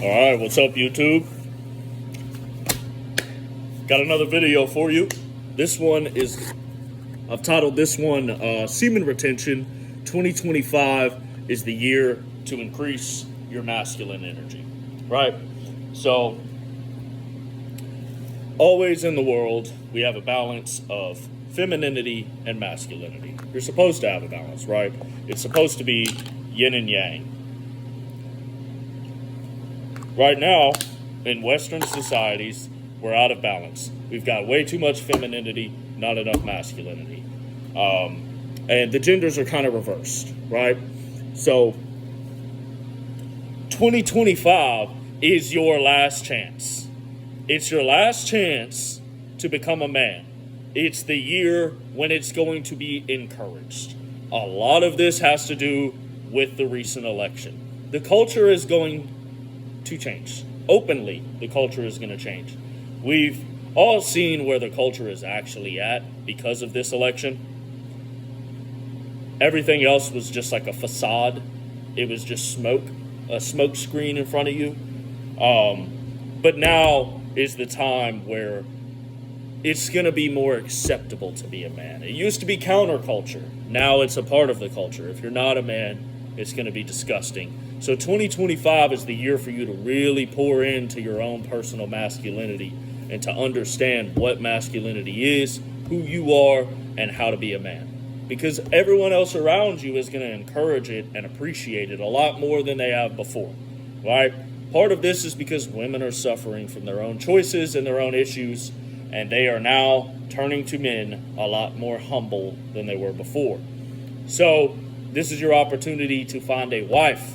Alright, what's up YouTube? Got another video for you. I've titled this one, Semen Retention 2025 is the year to increase your masculine energy. Right? So, always in the world, we have a balance of femininity and masculinity. You're supposed to have a balance, right? It's supposed to be yin and yang. Right now, in Western societies, we're out of balance. We've got way too much femininity, not enough masculinity. And the genders are kind of reversed, right? So, 2025 is your last chance. It's your last chance to become a man. It's the year when it's going to be encouraged. A lot of this has to do with the recent election. The culture is going to change. Openly, the culture is going to change. We've all seen where the culture is actually at because of this election. Everything else was just like a facade. It was just smoke, a smoke screen in front of you. But now is the time where it's going to be more acceptable to be a man. It used to be counterculture. Now it's a part of the culture. If you're not a man, it's going to be disgusting. So 2025 is the year for you to really pour into your own personal masculinity and to understand what masculinity is, who you are, and how to be a man. Because everyone else around you is going to encourage it and appreciate it a lot more than they have before, right? Part of this is because women are suffering from their own choices and their own issues, and they are now turning to men a lot more humble than they were before. So this is your opportunity to find a wife,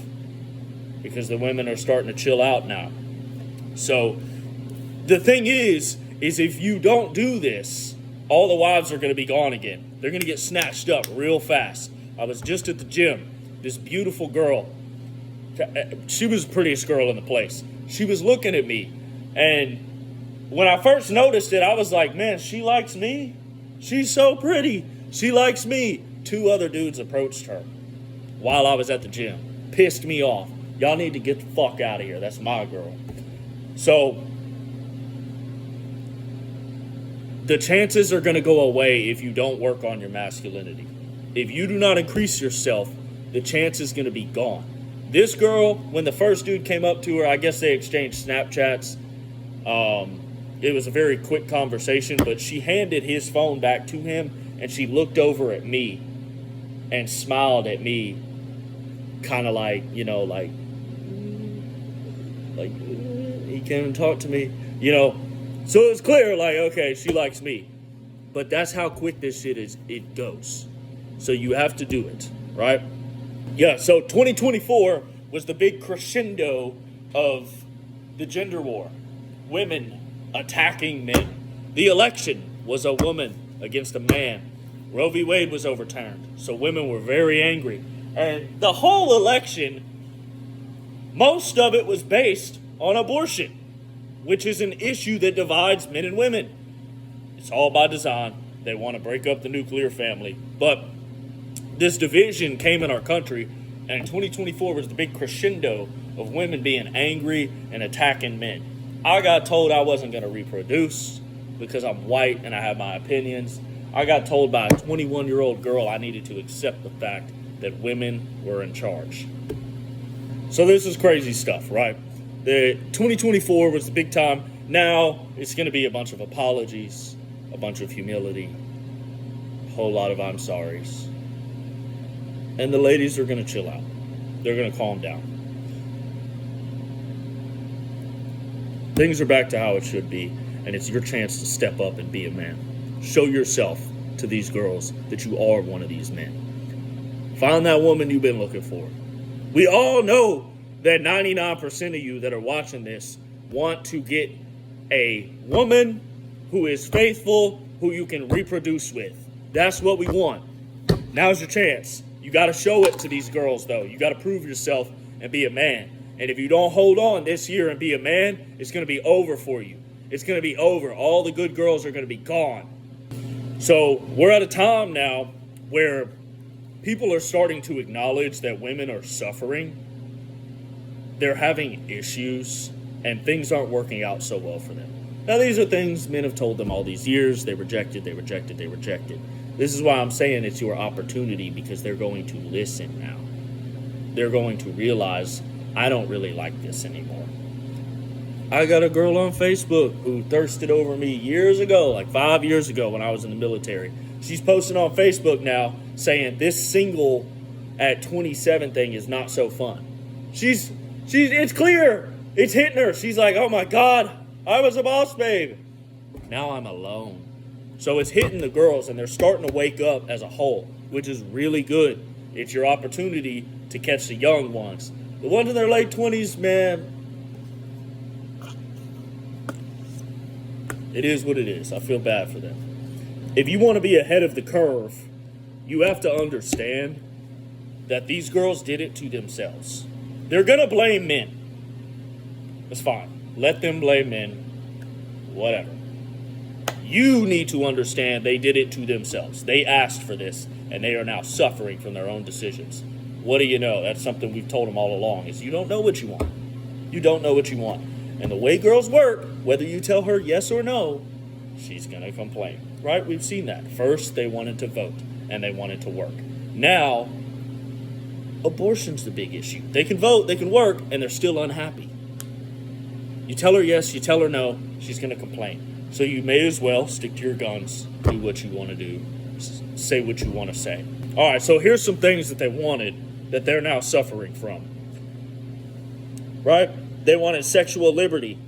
because the women are starting to chill out now. So the thing is if you don't do this, all the wives are going to be gone again. They're going to get snatched up real fast. I was just at the gym. This beautiful girl, she was the prettiest girl in the place. She was looking at me, and when I first noticed it, I was like, man, she likes me? She's so pretty. She likes me. 2 other dudes approached her while I was at the gym. Pissed me off. Y'all need to get the fuck out of here. That's my girl. So, the chances are going to go away if you don't work on your masculinity. If you do not increase yourself, the chance is going to be gone. This girl, when the first dude came up to her, I guess they exchanged Snapchats. It was a very quick conversation, but she handed his phone back to him, and she looked over at me and smiled at me, kind of like, like he came and talked to me, So it's clear, like, okay, she likes me. But that's how quick this shit is. It goes. So you have to do it, right? Yeah, so 2024 was the big crescendo of the gender war. Women attacking men. The election was a woman against a man. Roe v. Wade was overturned. So women were very angry. And the whole election, most of it was based on abortion, which is an issue that divides men and women. It's all by design. They want to break up the nuclear family. But this division came in our country, and 2024 was the big crescendo of women being angry and attacking men. I got told I wasn't going to reproduce because I'm white and I have my opinions. I got told by a 21-year-old girl I needed to accept the fact that women were in charge. So this is crazy stuff, right? The 2024 was the big time. Now it's going to be a bunch of apologies, a bunch of humility, a whole lot of I'm sorries. And the ladies are going to chill out. They're going to calm down. Things are back to how it should be, and it's your chance to step up and be a man. Show yourself to these girls that you are one of these men. Find that woman you've been looking for. We all know that 99% of you that are watching this want to get a woman who is faithful, who you can reproduce with. That's what we want. Now's your chance. You got to show it to these girls, though. You got to prove yourself and be a man. And if you don't hold on this year and be a man, it's going to be over for you. It's going to be over. All the good girls are going to be gone. So we're at a time now where people are starting to acknowledge that women are suffering. they're having issues and things aren't working out so well for them. Now, these are things men have told them all these years. They rejected. This is why I'm saying it's your opportunity, because they're going to listen now. They're going to realize, I don't really like this anymore. I got a girl on Facebook who thirsted over me years ago, like 5 years ago when I was in the military. She's posting on Facebook now saying this single at 27 thing is not so fun. It's clear. It's hitting her. She's like, oh my God, I was a boss babe. Now I'm alone. So it's hitting the girls, and they're starting to wake up as a whole, which is really good. It's your opportunity to catch the young ones. The ones in their late 20s, man, it is what it is. I feel bad for them. If you want to be ahead of the curve, you have to understand that these girls did it to themselves. They're going to blame men. That's fine. Let them blame men. Whatever. You need to understand they did it to themselves. They asked for this, and they are now suffering from their own decisions. What do you know? That's something we've told them all along, is you don't know what you want. You don't know what you want. And the way girls work, whether you tell her yes or no, she's going to complain. Right? We've seen that. First, they wanted to vote, and they wanted to work. Now, abortion's the big issue. They can vote, they can work, and they're still unhappy. You tell her yes, you tell her no, she's going to complain. So you may as well stick to your guns, do what you want to do, say what you want to say. All right, so here's some things that they wanted that they're now suffering from. Right? They wanted sexual liberty.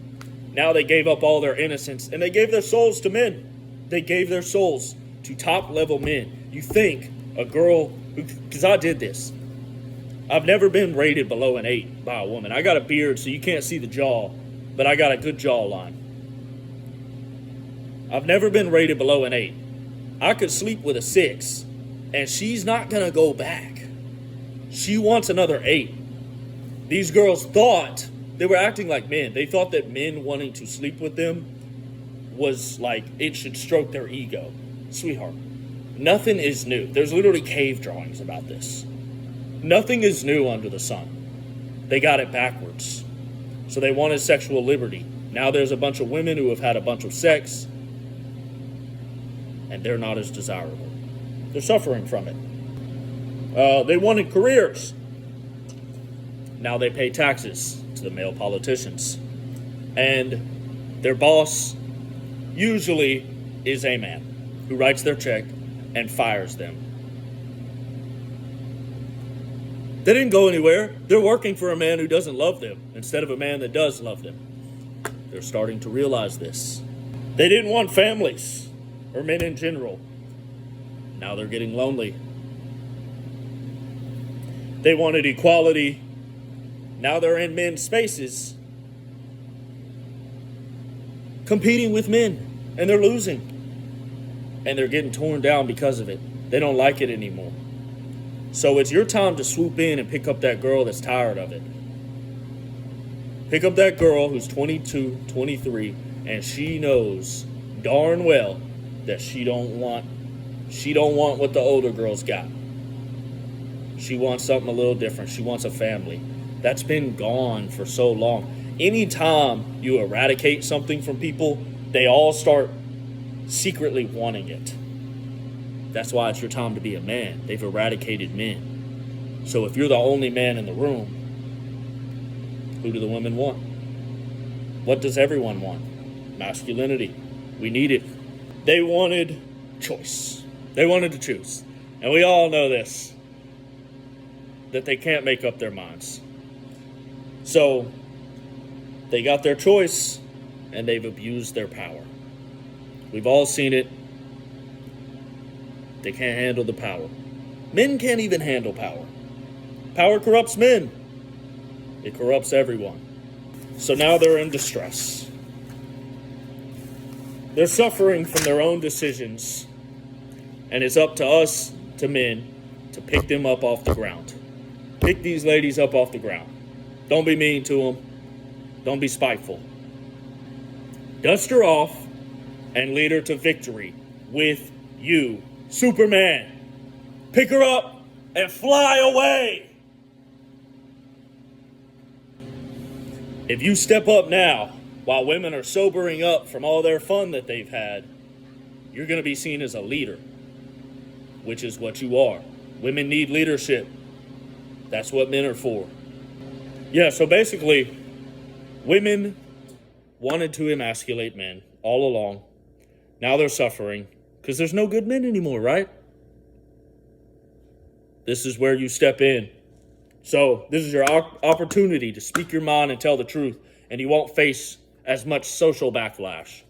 Now they gave up all their innocence, and they gave their souls to men. They gave their souls to top-level men. You think a girl, because I did this. I've never been rated below an 8 by a woman. I got a beard, so you can't see the jaw, but I got a good jawline. I've never been rated below an 8. I could sleep with a 6, and she's not going to go back. She wants another 8. These girls thought, they were acting like men. They thought that men wanting to sleep with them was like, it should stroke their ego. Sweetheart, nothing is new. There's literally cave drawings about this. Nothing is new under the sun. They got it backwards. So they wanted sexual liberty. Now there's a bunch of women who have had a bunch of sex, and they're not as desirable. They're suffering from it. They wanted careers. Now they pay taxes to the male politicians. And their boss usually is a man who writes their check and fires them. They didn't go anywhere. They're working for a man who doesn't love them instead of a man that does love them. They're starting to realize this. They didn't want families or men in general. Now they're getting lonely. They wanted equality. Now they're in men's spaces, competing with men, and they're losing. And they're getting torn down because of it. They don't like it anymore. So it's your time to swoop in and pick up that girl that's tired of it. Pick up that girl who's 22, 23, and she knows darn well that she don't want what the older girls got. She wants something a little different. She wants a family. That's been gone for so long. Anytime you eradicate something from people, they all start secretly wanting it. That's why it's your time to be a man. They've eradicated men. So if you're the only man in the room, who do the women want? What does everyone want? Masculinity. We need it. They wanted choice. They wanted to choose. And we all know this, that they can't make up their minds. So they got their choice, and they've abused their power. We've all seen it. They can't handle the power. Men can't even handle power. Power corrupts men. It corrupts everyone. So now they're in distress. They're suffering from their own decisions. And it's up to us, to men, to pick them up off the ground. Pick these ladies up off the ground. Don't be mean to them. Don't be spiteful. Dust her off and lead her to victory with you. Superman, pick her up and fly away. If you step up now while women are sobering up from all their fun that they've had, you're going to be seen as a leader, which is what you are. Women need leadership. That's what men are for. Yeah, so basically, women wanted to emasculate men all along. Now they're suffering because there's no good men anymore, right? This is where you step in. So this is your opportunity to speak your mind and tell the truth, and you won't face as much social backlash,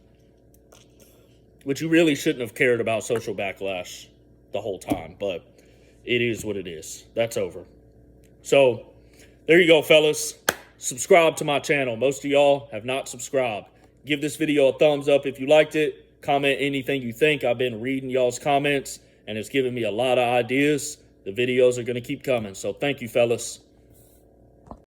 which you really shouldn't have cared about social backlash the whole time, but it is what it is. That's over. So there you go, fellas. Subscribe to my channel. Most of y'all have not subscribed. Give this video a thumbs up if you liked it. Comment anything you think. I've been reading y'all's comments, and it's given me a lot of ideas. The videos are going to keep coming. So thank you, fellas.